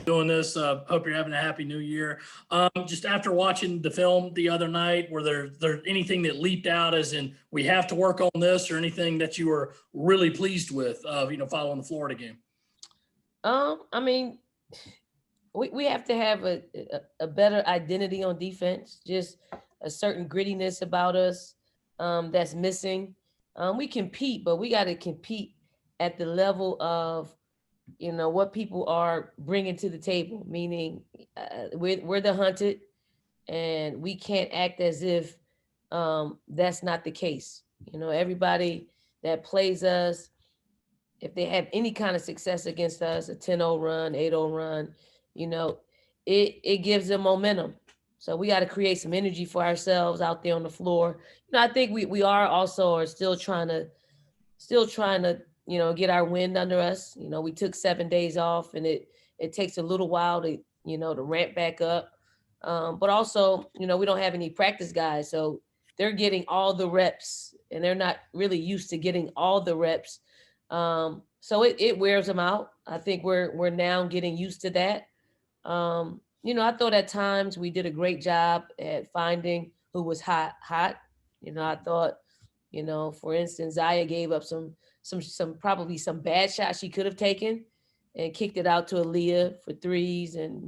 doing this. Hope you're having a happy new year. Just after watching the film the other night, were there anything that leaped out as in we have to work on this, or anything that you were really pleased with, following the Florida game? I mean, we have to have a better identity on defense, just a certain grittiness about us that's missing. We compete, but we got to compete at the level of what people are bringing to the table, meaning we're the hunted, and we can't act as if that's not the case. Everybody that plays us, if they have any kind of success against us, a 10-0 run, 8-0 run, you know, it gives them momentum. So we got to create some energy for ourselves out there on the floor. I think we are still trying to get our wind under us. We took 7 days off, and it takes a little while to ramp back up. But also, we don't have any practice guys, so they're getting all the reps, and they're not really used to getting all the reps. So it wears them out. I think we're now getting used to that. I thought at times we did a great job at finding who was hot. I thought, for instance, Zaya gave up some probably some bad shots she could have taken, and kicked it out to Aaliyah for threes and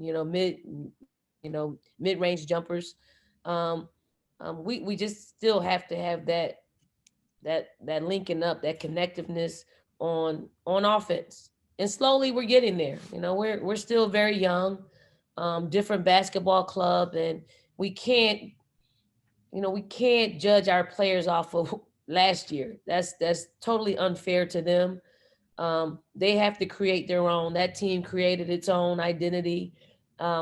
mid-range jumpers. We just still have to have that linking up, that connectiveness on offense. And slowly we're getting there. We're still very young, different basketball club, and we can't judge our players off of last year. That's totally unfair to them. They have to create their own. That team created its own identity.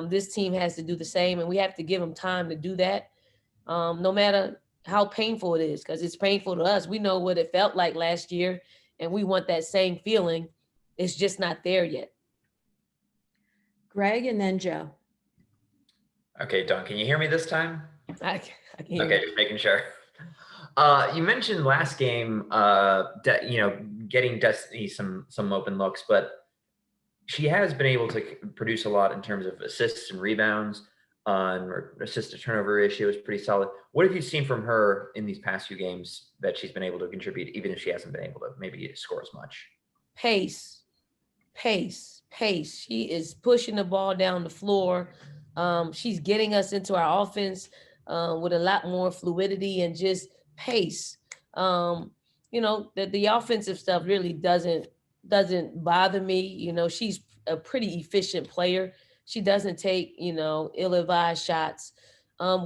This team has to do the same, and we have to give them time to do that, no matter how painful it is, because it's painful to us. We know what it felt like last year, and we want that same feeling. It's just not there yet. Greg, and then Joe. Okay, Dawn, can you hear me this time? I can hear Okay, you. just making sure. You mentioned last game, getting Destiny some open looks, but she has been able to produce a lot in terms of assists and rebounds. Her assist to turnover ratio is pretty solid. What have you seen from her in these past few games that she's been able to contribute, even if she hasn't been able to maybe score as much? Pace. She is pushing the ball down the floor. She's getting us into our offense with a lot more fluidity and just pace. The offensive stuff really doesn't bother me. She's a pretty efficient player. She doesn't take, ill-advised shots.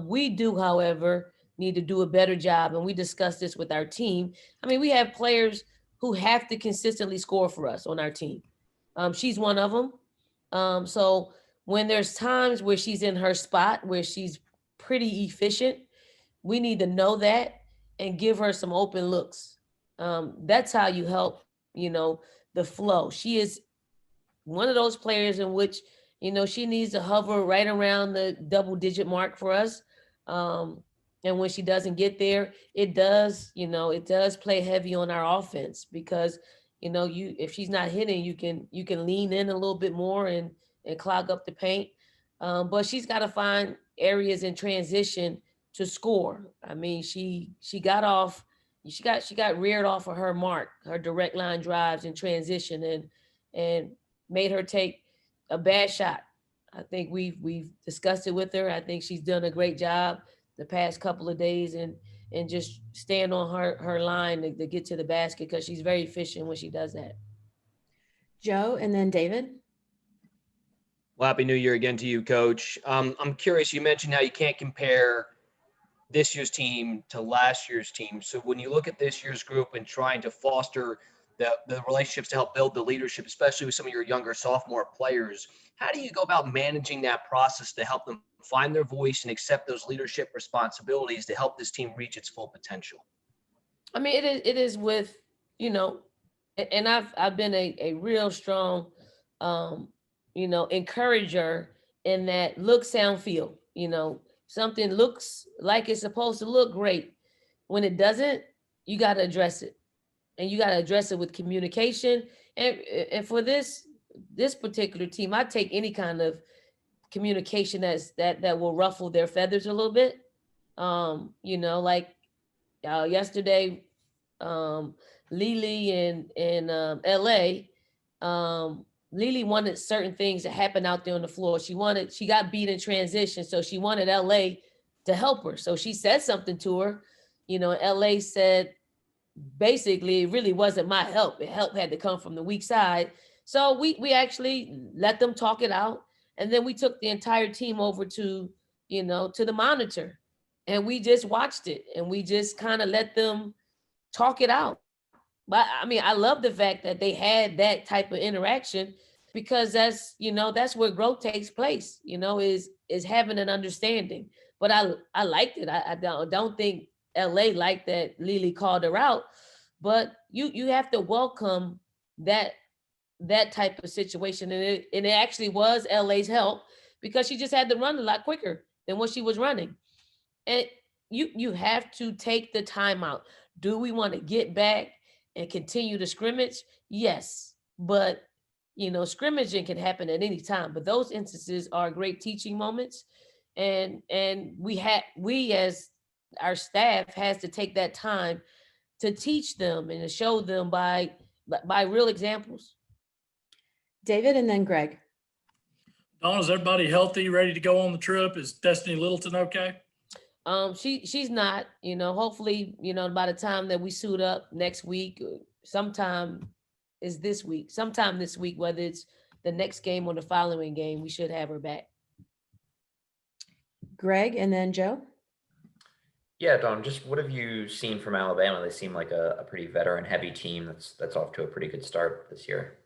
We do, however, need to do a better job, and we discussed this with our team. I mean, we have players who have to consistently score for us on our team. She's one of them. So when there's times where she's in her spot, where she's pretty efficient, we need to know that and give her some open looks. That's how you help, the flow. She is one of those players in which, she needs to hover right around the double-digit mark for us. And when she doesn't get there, it does play heavy on our offense, because, if she's not hitting, you can lean in a little bit more and clog up the paint. But she's got to find areas in transition to score. I mean, she got reared off of her mark, her direct line drives in transition, and made her take a bad shot. I think we've discussed it with her. I think she's done a great job the past couple of days, and just stand on her line to get to the basket, because she's very efficient when she does that. Joe, and then David. Well, Happy New Year again to you, Coach. I'm curious, you mentioned how you can't compare this year's team to last year's team. So when you look at this year's group and trying to foster the relationships to help build the leadership, especially with some of your younger sophomore players, how do you go about managing that process to help them find their voice and accept those leadership responsibilities to help this team reach its full potential? I mean, it is with, and I've been a real strong, encourager in that look, sound, feel. Something looks like it's supposed to look great. When it doesn't, you got to address it. And you got to address it with communication. And for this this particular team, I take any kind of communication that will ruffle their feathers a little bit. Like yesterday, Lily in LA, Lily wanted certain things to happen out there on the floor. She got beat in transition, so she wanted LA to help her. So she said something to her, LA said, basically, it really wasn't my help. The help had to come from the weak side. So we actually let them talk it out. And then we took the entire team over to the monitor, and we just watched it, and we just kind of let them talk it out. But I mean, I love the fact that they had that type of interaction, because that's where growth takes place, is having an understanding. But I liked it. I don't think LA liked that Lily called her out, but you have to welcome that type of situation. And it actually was LA's help, because she just had to run a lot quicker than what she was running. And you have to take the time out. Do we want to get back and continue to scrimmage? Yes, but scrimmaging can happen at any time. But those instances are great teaching moments, and we as our staff has to take that time to teach them and to show them by real examples. David and then Greg. Dawn, is everybody healthy, ready to go on the trip? Is Destiny Littleton okay? She's not, hopefully, by the time that we suit up next week, sometime this week, whether it's the next game or the following game, we should have her back. Greg and then Joe. Yeah, Don, just what have you seen from Alabama? They seem like a pretty veteran heavy team that's off to a pretty good start this year.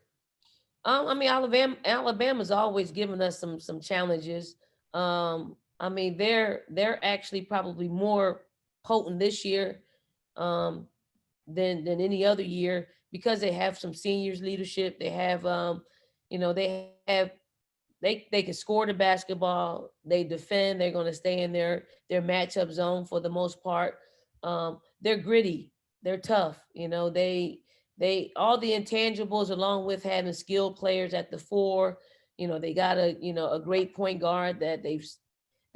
I mean, Alabama's always given us some challenges. I mean, they're actually probably more potent this year than any other year, because they have some seniors leadership. They have they can score the basketball, they defend, they're going to stay in their matchup zone for the most part. They're gritty, they're tough, they all the intangibles, along with having skilled players at the four. They got a great point guard that they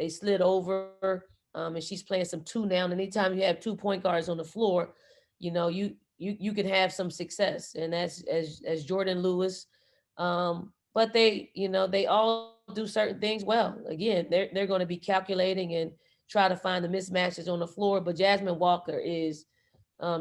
slid over, and she's playing some two now. And anytime you have 2 point guards on the floor, you can have some success. And as Jordan Lewis, but they all do certain things well. Again, they're going to be calculating and try to find the mismatches on the floor. But Jasmine Walker is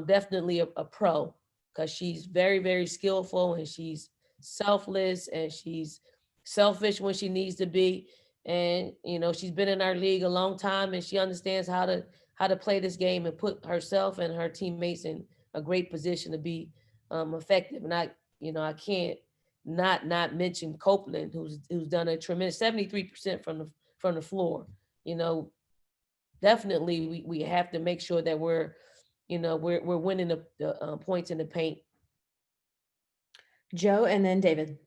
definitely a pro, because she's very, very skillful, and she's selfless, and she's selfish when she needs to be. And she's been in our league a long time, and she understands how to play this game and put herself and her teammates in a great position to be effective. And I can't not mention Copeland, who's done a tremendous 73% from the floor. Definitely we have to make sure that we're winning the points in the paint. Joe and then David.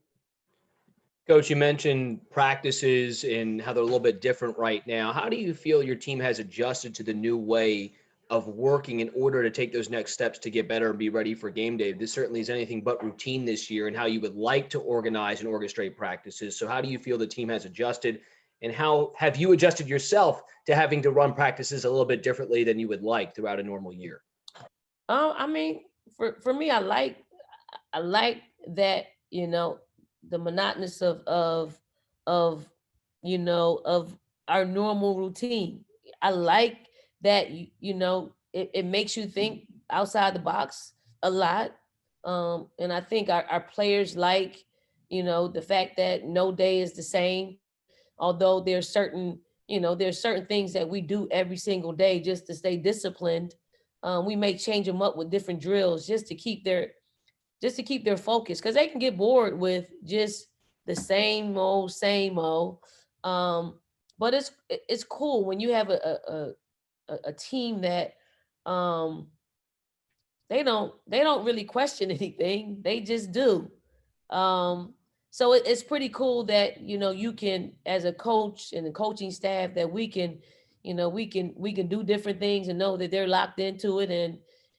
Coach, you mentioned practices and how they're a little bit different right now. How do you feel your team has adjusted to the new way of working in order to take those next steps to get better and be ready for game day? This certainly is anything but routine this year, and how you would like to organize and orchestrate practices. So how do you feel the team has adjusted, and how have you adjusted yourself to having to run practices a little bit differently than you would like throughout a normal year? I mean, for me, I like that, the monotonous of our normal routine. I like that, it makes you think outside the box a lot. And I think our players like, the fact that no day is the same, although there's certain things that we do every single day just to stay disciplined. We may change them up with different drills just to keep their focus, because they can get bored with just the same old. But it's cool when you have a team that they don't really question anything. They just do. So it's pretty cool that you can, as a coach and the coaching staff, that we can do different things and know that they're locked into it,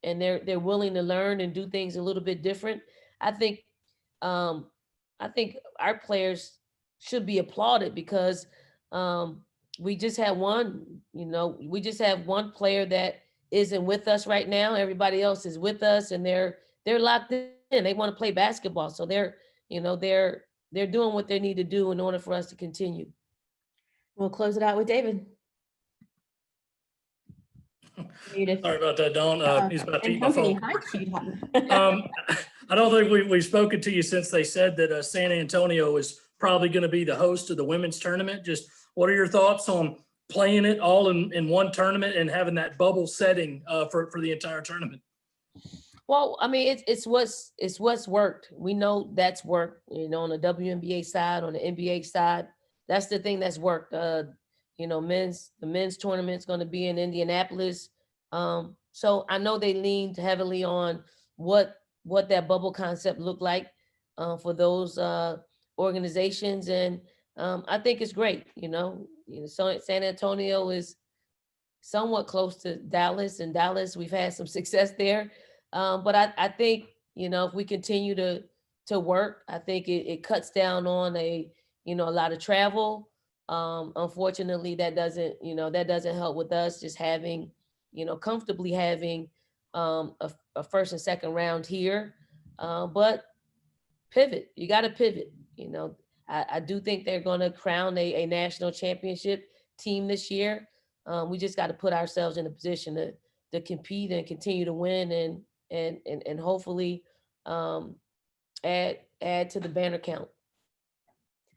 and they're willing to learn and do things a little bit different. I think I think our players should be applauded because we just had one, we just have one player that isn't with us right now. Everybody else is with us, and they're locked in. They want to play basketball, so they're doing what they need to do in order for us to continue. We'll close it out with David. Muted. Sorry about that, Dawn. He's about to And eat my company. phone. Hi, sweetheart. I don't think we've spoken to you since they said that San Antonio is probably going to be the host of the women's tournament. Just what are your thoughts on playing it all in one tournament and having that bubble setting for the entire tournament? Well, I mean, it's what's worked. We know that's worked, on the WNBA side, on the NBA side. That's the thing that's worked. The men's tournament's going to be in Indianapolis. So I know they leaned heavily on what that bubble concept looked like for those organizations. And I think it's great, so San Antonio is somewhat close to Dallas, and Dallas, we've had some success there. But I think, if we continue to work, I think it cuts down on a lot of travel. Unfortunately, that doesn't help with us just having, comfortably having a first and second round here. But pivot, you got to pivot. I do think they're going to crown a national championship team this year. We just got to put ourselves in a position to compete and continue to win and hopefully add to the banner count.